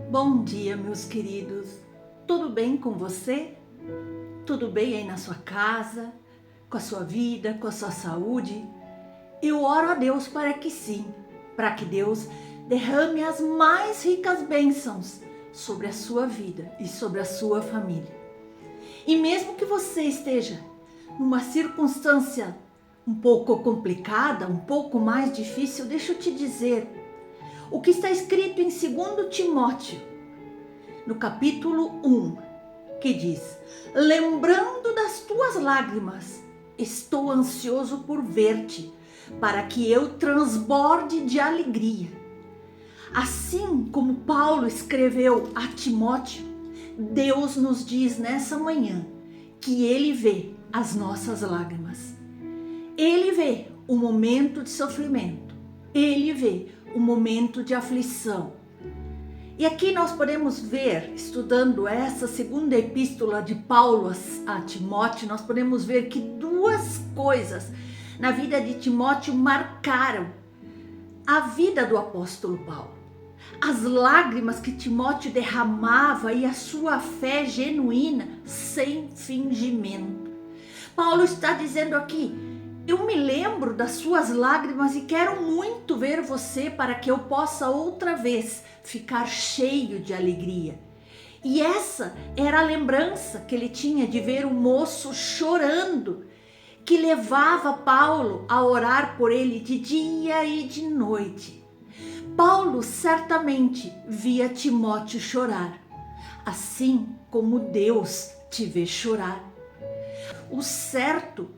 Bom dia, meus queridos. Tudo bem com você? Tudo bem aí na sua casa, com a sua vida, com a sua saúde? Eu oro a Deus para que sim, para que Deus derrame as mais ricas bênçãos sobre a sua vida e sobre a sua família. E mesmo que você esteja numa circunstância um pouco complicada, um pouco mais difícil, deixa eu te dizer o que está escrito em 2 Timóteo, no capítulo 1, que diz: lembrando das tuas lágrimas, estou ansioso por ver-te, para que eu transborde de alegria. Assim como Paulo escreveu a Timóteo, Deus nos diz nessa manhã que Ele vê as nossas lágrimas. Ele vê o momento de sofrimento. Ele vê o momento de aflição. E aqui nós podemos ver, estudando essa segunda epístola de Paulo a Timóteo, nós podemos ver que duas coisas na vida de Timóteo marcaram a vida do apóstolo Paulo. As lágrimas que Timóteo derramava e a sua fé genuína, sem fingimento. Paulo está dizendo aqui: eu me lembro das suas lágrimas e quero muito ver você para que eu possa outra vez ficar cheio de alegria. E essa era a lembrança que ele tinha de ver o moço chorando, que levava Paulo a orar por ele de dia e de noite. Paulo certamente via Timóteo chorar, assim como Deus te vê chorar. O certo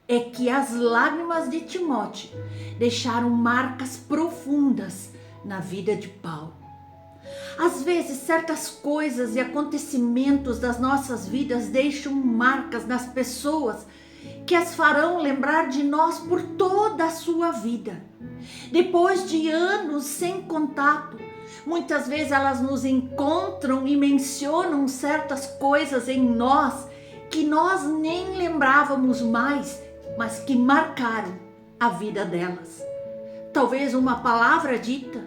é que as lágrimas de Timóteo deixaram marcas profundas na vida de Paulo. Às vezes, certas coisas e acontecimentos das nossas vidas deixam marcas nas pessoas que as farão lembrar de nós por toda a sua vida. Depois de anos sem contato, muitas vezes elas nos encontram e mencionam certas coisas em nós que nós nem lembrávamos mais, mas que marcaram a vida delas. Talvez uma palavra dita,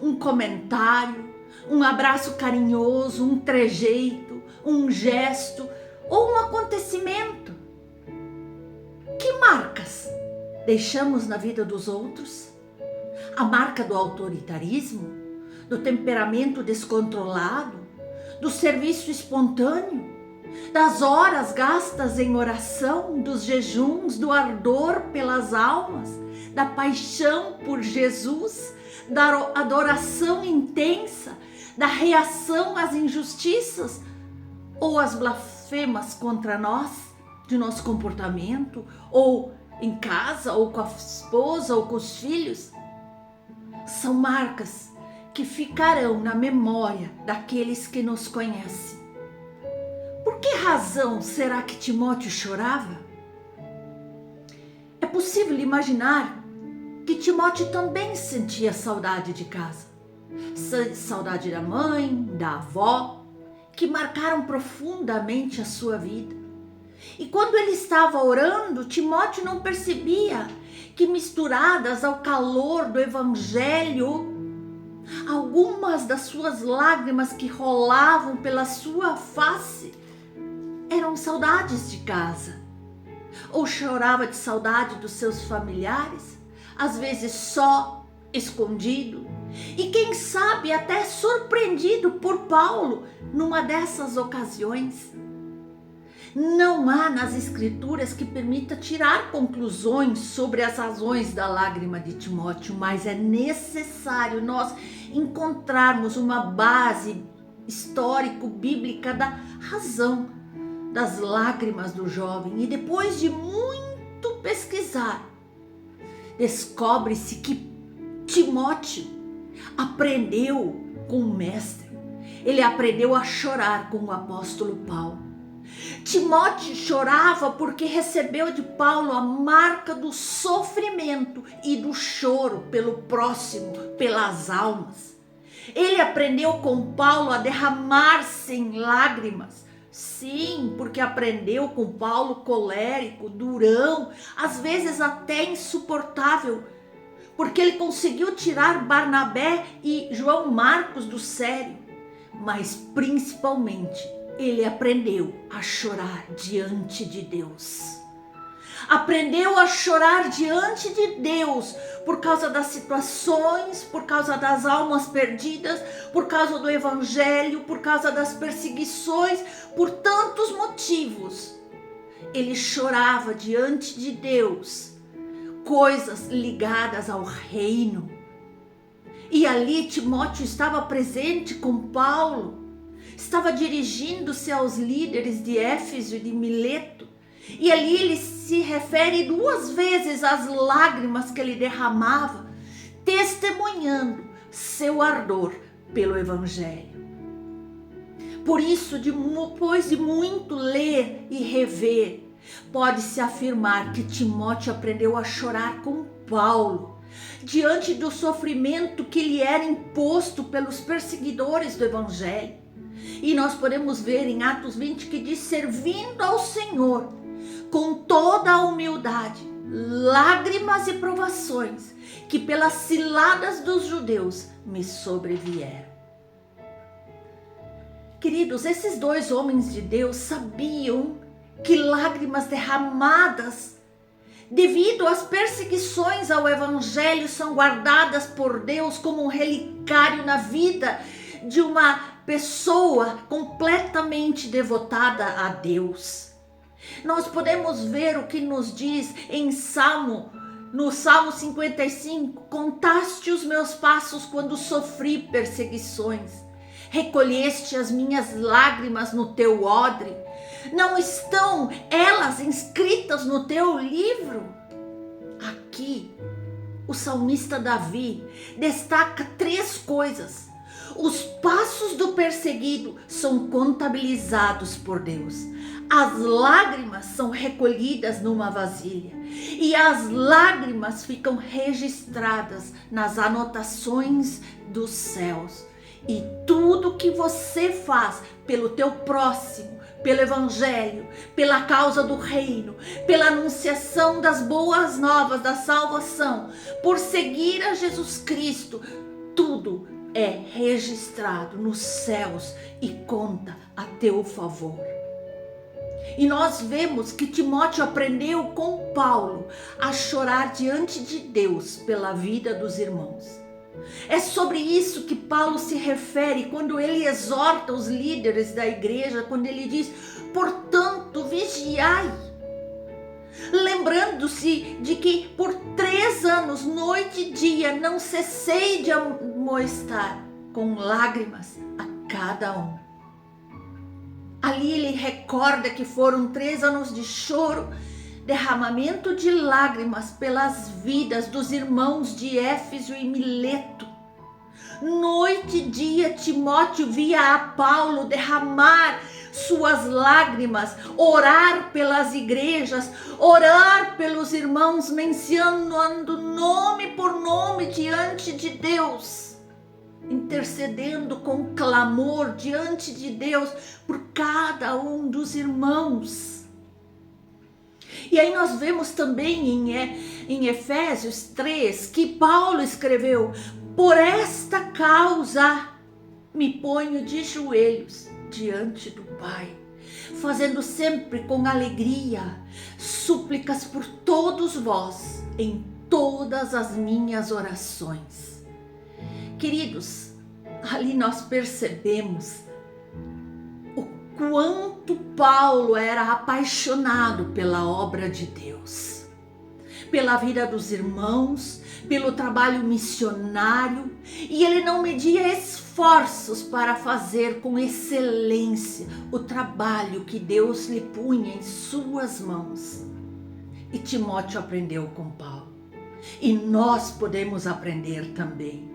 um comentário, um abraço carinhoso, um trejeito, um gesto ou um acontecimento. Que marcas deixamos na vida dos outros? A marca do autoritarismo, do temperamento descontrolado, do serviço espontâneo, das horas gastas em oração, dos jejuns, do ardor pelas almas, da paixão por Jesus, da adoração intensa, da reação às injustiças ou às blasfemas contra nós, de nosso comportamento, ou em casa, ou com a esposa, ou com os filhos. São marcas que ficarão na memória daqueles que nos conhecem. Por que razão será que Timóteo chorava? É possível imaginar que Timóteo também sentia saudade de casa. Saudade da mãe, da avó, que marcaram profundamente a sua vida. E quando ele estava orando, Timóteo não percebia que, misturadas ao calor do evangelho, algumas das suas lágrimas que rolavam pela sua face eram saudades de casa. Ou chorava de saudade dos seus familiares, às vezes só, escondido, e quem sabe até surpreendido por Paulo numa dessas ocasiões. Não há nas escrituras que permita tirar conclusões sobre as razões da lágrima de Timóteo, mas é necessário nós encontrarmos uma base histórico-bíblica da razão das lágrimas do jovem. E depois de muito pesquisar, descobre-se que Timóteo aprendeu com o mestre. Ele aprendeu a chorar com o apóstolo Paulo. Timóteo chorava porque recebeu de Paulo a marca do sofrimento e do choro pelo próximo, pelas almas. Ele aprendeu com Paulo a derramar-se em lágrimas. Sim, porque aprendeu com Paulo colérico, durão, às vezes até insuportável, porque ele conseguiu tirar Barnabé e João Marcos do sério. mas principalmente ele aprendeu a chorar diante de Deus. Aprendeu a chorar diante de Deus por causa das situações, por causa das almas perdidas, por causa do evangelho, por causa das perseguições, por tantos motivos. Ele chorava diante de Deus, coisas ligadas ao reino. E ali Timóteo estava presente com Paulo, estava dirigindo-se aos líderes de Éfeso e de Mileto. E ali ele se refere 2 vezes às lágrimas que ele derramava, testemunhando seu ardor pelo evangelho. Por isso, depois de muito ler e rever, pode-se afirmar que Timóteo aprendeu a chorar com Paulo, diante do sofrimento que lhe era imposto pelos perseguidores do evangelho. E nós podemos ver em Atos 20 que diz: servindo ao Senhor com toda a humildade, lágrimas e provações que pelas ciladas dos judeus me sobrevieram. Queridos, esses 2 homens de Deus sabiam que lágrimas derramadas devido às perseguições ao evangelho são guardadas por Deus como um relicário na vida de uma pessoa completamente devotada a Deus. Nós podemos ver o que nos diz no Salmo 55, contaste os meus passos quando sofri perseguições, recolheste as minhas lágrimas no teu odre, não estão elas inscritas no teu livro? Aqui, o salmista Davi destaca 3 coisas. Os passos do perseguido são contabilizados por Deus. As lágrimas são recolhidas numa vasilha e as lágrimas ficam registradas nas anotações dos céus. E tudo que você faz pelo teu próximo, pelo evangelho, pela causa do reino, pela anunciação das boas novas da salvação, por seguir a Jesus Cristo, tudo é registrado nos céus e conta a teu favor. E nós vemos que Timóteo aprendeu com Paulo a chorar diante de Deus pela vida dos irmãos. É sobre isso que Paulo se refere quando ele exorta os líderes da igreja, quando ele diz: portanto, vigiai. Lembrando-se de que por 3 anos, noite e dia, não cessei de amoestar com lágrimas a cada um. Ali ele recorda que foram 3 anos de choro, derramamento de lágrimas pelas vidas dos irmãos de Éfeso e Mileto. Noite e dia Timóteo via a Paulo derramar suas lágrimas, orar pelas igrejas, orar pelos irmãos, mencionando nome por nome diante de Deus, intercedendo com clamor diante de Deus por cada um dos irmãos. E aí nós vemos também em Efésios 3 que Paulo escreveu: por esta causa me ponho de joelhos diante do Pai, fazendo sempre com alegria súplicas por todos vós em todas as minhas orações. Queridos, ali nós percebemos o quanto Paulo era apaixonado pela obra de Deus, pela vida dos irmãos, pelo trabalho missionário, e ele não media esforços para fazer com excelência o trabalho que Deus lhe punha em suas mãos. E Timóteo aprendeu com Paulo, e nós podemos aprender também.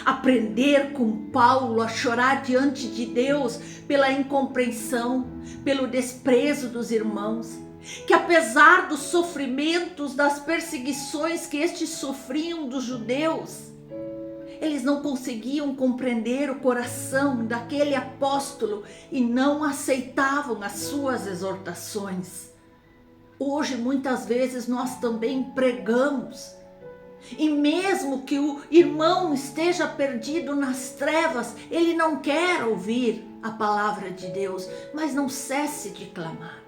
Aprender com Paulo a chorar diante de Deus pela incompreensão, pelo desprezo dos irmãos, que apesar dos sofrimentos, das perseguições que estes sofriam dos judeus, eles não conseguiam compreender o coração daquele apóstolo e não aceitavam as suas exortações. Hoje, muitas vezes, nós também pregamos E mesmo que o irmão esteja perdido nas trevas, ele não quer ouvir a palavra de Deus, mas não cesse de clamar.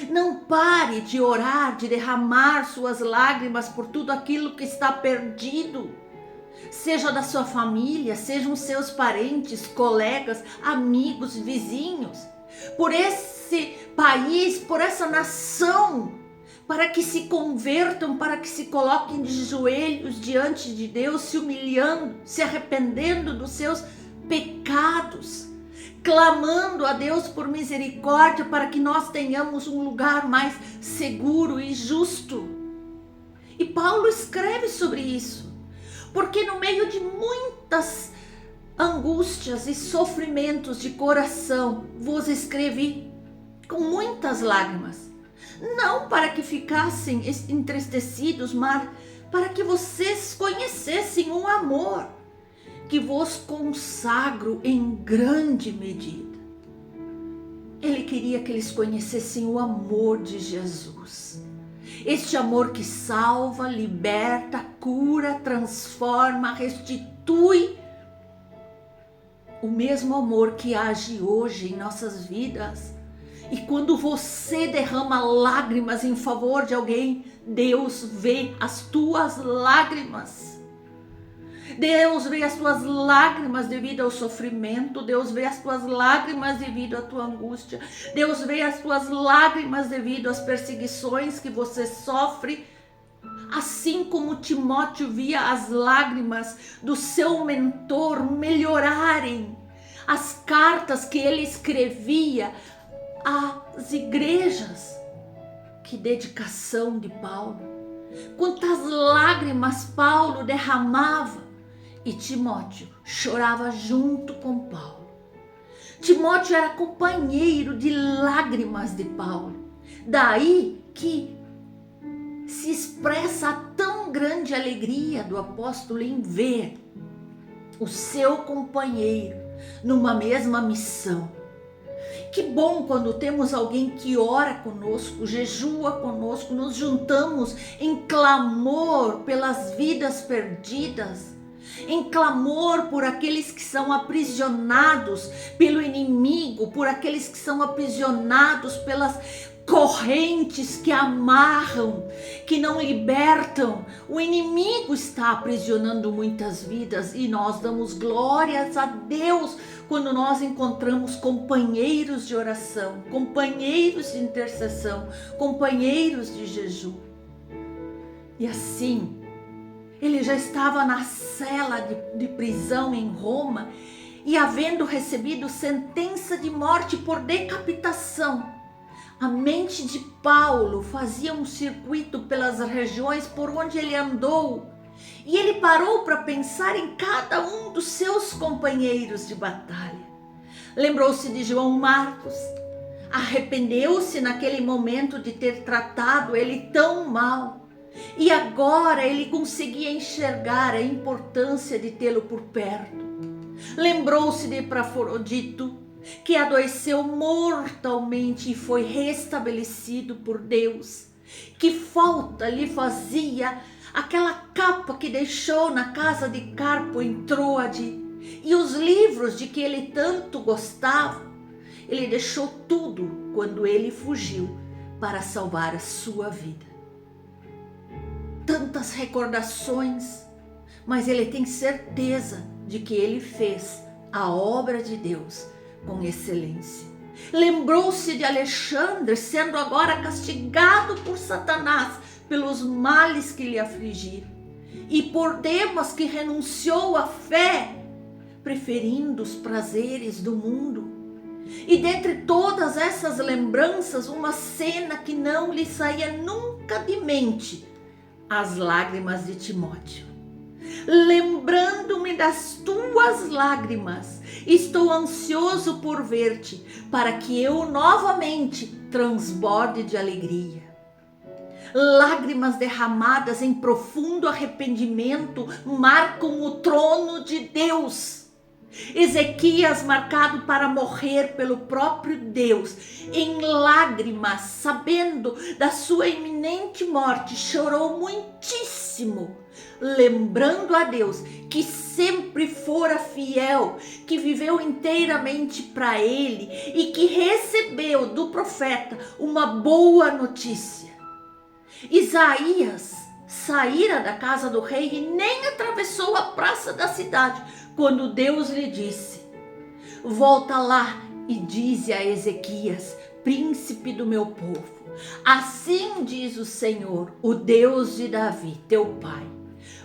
Não pare de orar, de derramar suas lágrimas por tudo aquilo que está perdido. Seja da sua família, sejam seus parentes, colegas, amigos, vizinhos. Por esse país, por essa nação, para que se convertam, para que se coloquem de joelhos diante de Deus, se humilhando, se arrependendo dos seus pecados, clamando a Deus por misericórdia, para que nós tenhamos um lugar mais seguro e justo. E Paulo escreve sobre isso, porque no meio de muitas angústias e sofrimentos de coração, vos escrevi com muitas lágrimas, não para que ficassem entristecidos, mas para que vocês conhecessem um amor que vos consagro em grande medida. Ele queria que eles conhecessem o amor de Jesus. Este amor que salva, liberta, cura, transforma, restitui. O mesmo amor que age hoje em nossas vidas. E quando você derrama lágrimas em favor de alguém, Deus vê as tuas lágrimas. Deus vê as tuas lágrimas devido ao sofrimento. Deus vê as tuas lágrimas devido à tua angústia. Deus vê as tuas lágrimas devido às perseguições que você sofre. Assim como Timóteo via as lágrimas do seu mentor melhorarem, as cartas que ele escrevia às igrejas. Que dedicação de Paulo! Quantas lágrimas Paulo derramava! E Timóteo chorava junto com Paulo. Timóteo era companheiro de lágrimas de Paulo. Daí que se expressa a tão grande alegria do apóstolo em ver o seu companheiro numa mesma missão. Que bom quando temos alguém que ora conosco, jejua conosco, nos juntamos em clamor pelas vidas perdidas, em clamor por aqueles que são aprisionados pelo inimigo, por aqueles que são aprisionados pelas correntes que amarram, que não libertam. O inimigo está aprisionando muitas vidas e nós damos glórias a Deus quando nós encontramos companheiros de oração, companheiros de intercessão, companheiros de jejum. E assim, ele já estava na cela de prisão em Roma e, havendo recebido sentença de morte por decapitação, a mente de Paulo fazia um circuito pelas regiões por onde ele andou, e ele parou para pensar em cada um dos seus companheiros de batalha. Lembrou-se de João Marcos, arrependeu-se naquele momento de ter tratado ele tão mal, e agora ele conseguia enxergar a importância de tê-lo por perto. Lembrou-se de Epafrodito, que adoeceu mortalmente e foi restabelecido por Deus. Que falta lhe fazia aquela capa que deixou na casa de Carpo em Troade e os livros de que ele tanto gostava. Ele deixou tudo quando ele fugiu para salvar a sua vida. Tantas recordações, mas ele tem certeza de que ele fez a obra de Deus com excelência. Lembrou-se de Alexandre, sendo agora castigado por Satanás pelos males que lhe afligiram, e por Demas, que renunciou à fé, preferindo os prazeres do mundo. E dentre todas essas lembranças, uma cena que não lhe saía nunca de mente: as lágrimas de Timóteo. Lembrando-me das tuas lágrimas, estou ansioso por ver-te, para que eu novamente transborde de alegria. Lágrimas derramadas em profundo arrependimento marcam o trono de Deus. Ezequias, marcado para morrer pelo próprio Deus, em lágrimas, sabendo da sua iminente morte, chorou muitíssimo. lembrando a Deus que sempre fora fiel, que viveu inteiramente para Ele e que recebeu do profeta uma boa notícia. Isaías saíra da casa do rei e nem atravessou a praça da cidade, quando Deus lhe disse: volta lá e dize a Ezequias, príncipe do meu povo, assim diz o Senhor, o Deus de Davi, teu pai,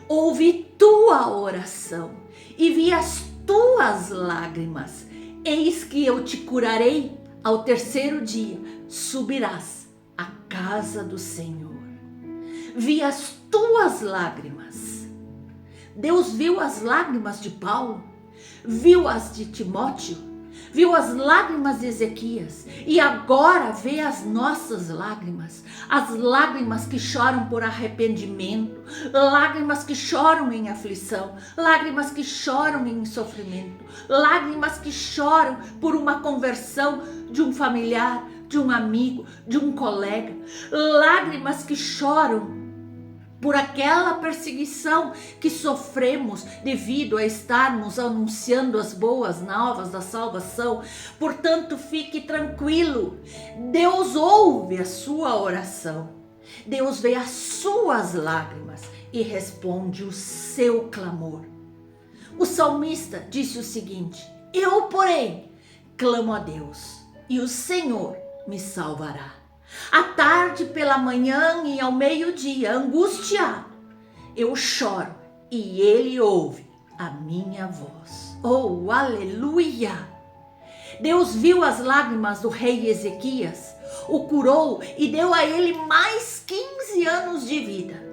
ouvi tua oração e vi as tuas lágrimas, eis que eu te curarei, ao terceiro dia subirás à casa do Senhor. Vi as tuas lágrimas. Deus viu as lágrimas de Paulo, viu as de Timóteo, viu as lágrimas de Ezequias e agora vê as nossas lágrimas, as lágrimas que choram por arrependimento, lágrimas que choram em aflição, lágrimas que choram em sofrimento, lágrimas que choram por uma conversão de um familiar, de um amigo, de um colega, lágrimas que choram por aquela perseguição que sofremos devido a estarmos anunciando as boas novas da salvação. Portanto, fique tranquilo, Deus ouve a sua oração, Deus vê as suas lágrimas e responde o seu clamor. O salmista disse o seguinte: eu, porém, clamo a Deus e o Senhor me salvará. À tarde, pela manhã e ao meio-dia, angustiado, eu choro e Ele ouve a minha voz. Oh, aleluia! Deus viu as lágrimas do rei Ezequias, o curou e deu a ele mais 15 anos de vida.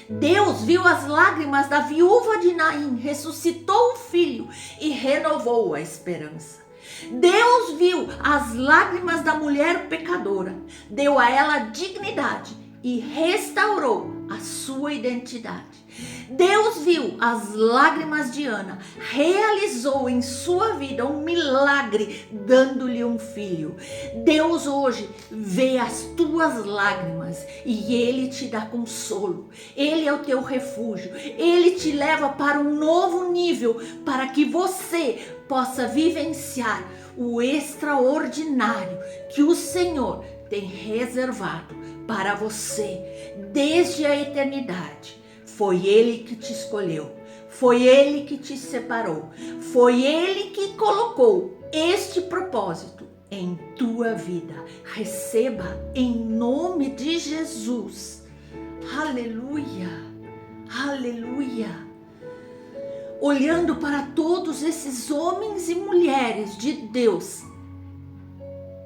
Deus viu as lágrimas da viúva de Naim, ressuscitou o filho e renovou a esperança. Deus viu as lágrimas da mulher pecadora, deu a ela dignidade e restaurou a sua identidade. Deus viu as lágrimas de Ana, realizou em sua vida um milagre, dando-lhe um filho. Deus hoje vê as tuas lágrimas e Ele te dá consolo. Ele é o teu refúgio. Ele te leva para um novo nível, para que você possa vivenciar o extraordinário que o Senhor tem reservado para você desde a eternidade. Foi Ele que te escolheu, foi Ele que te separou, foi Ele que colocou este propósito em tua vida. Receba em nome de Jesus. Aleluia, aleluia. Olhando para todos esses homens e mulheres de Deus,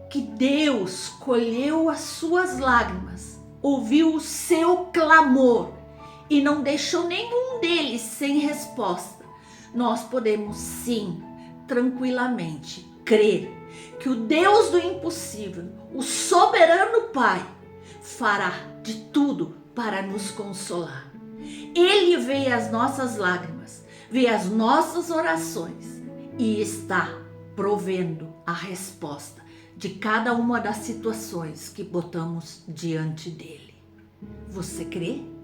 que Deus colheu as suas lágrimas, ouviu o seu clamor e não deixou nenhum deles sem resposta, nós podemos sim, tranquilamente, crer que o Deus do impossível, o soberano Pai, fará de tudo para nos consolar. Ele vê as nossas lágrimas, vê as nossas orações e está provendo a resposta de cada uma das situações que botamos diante dele. Você crê?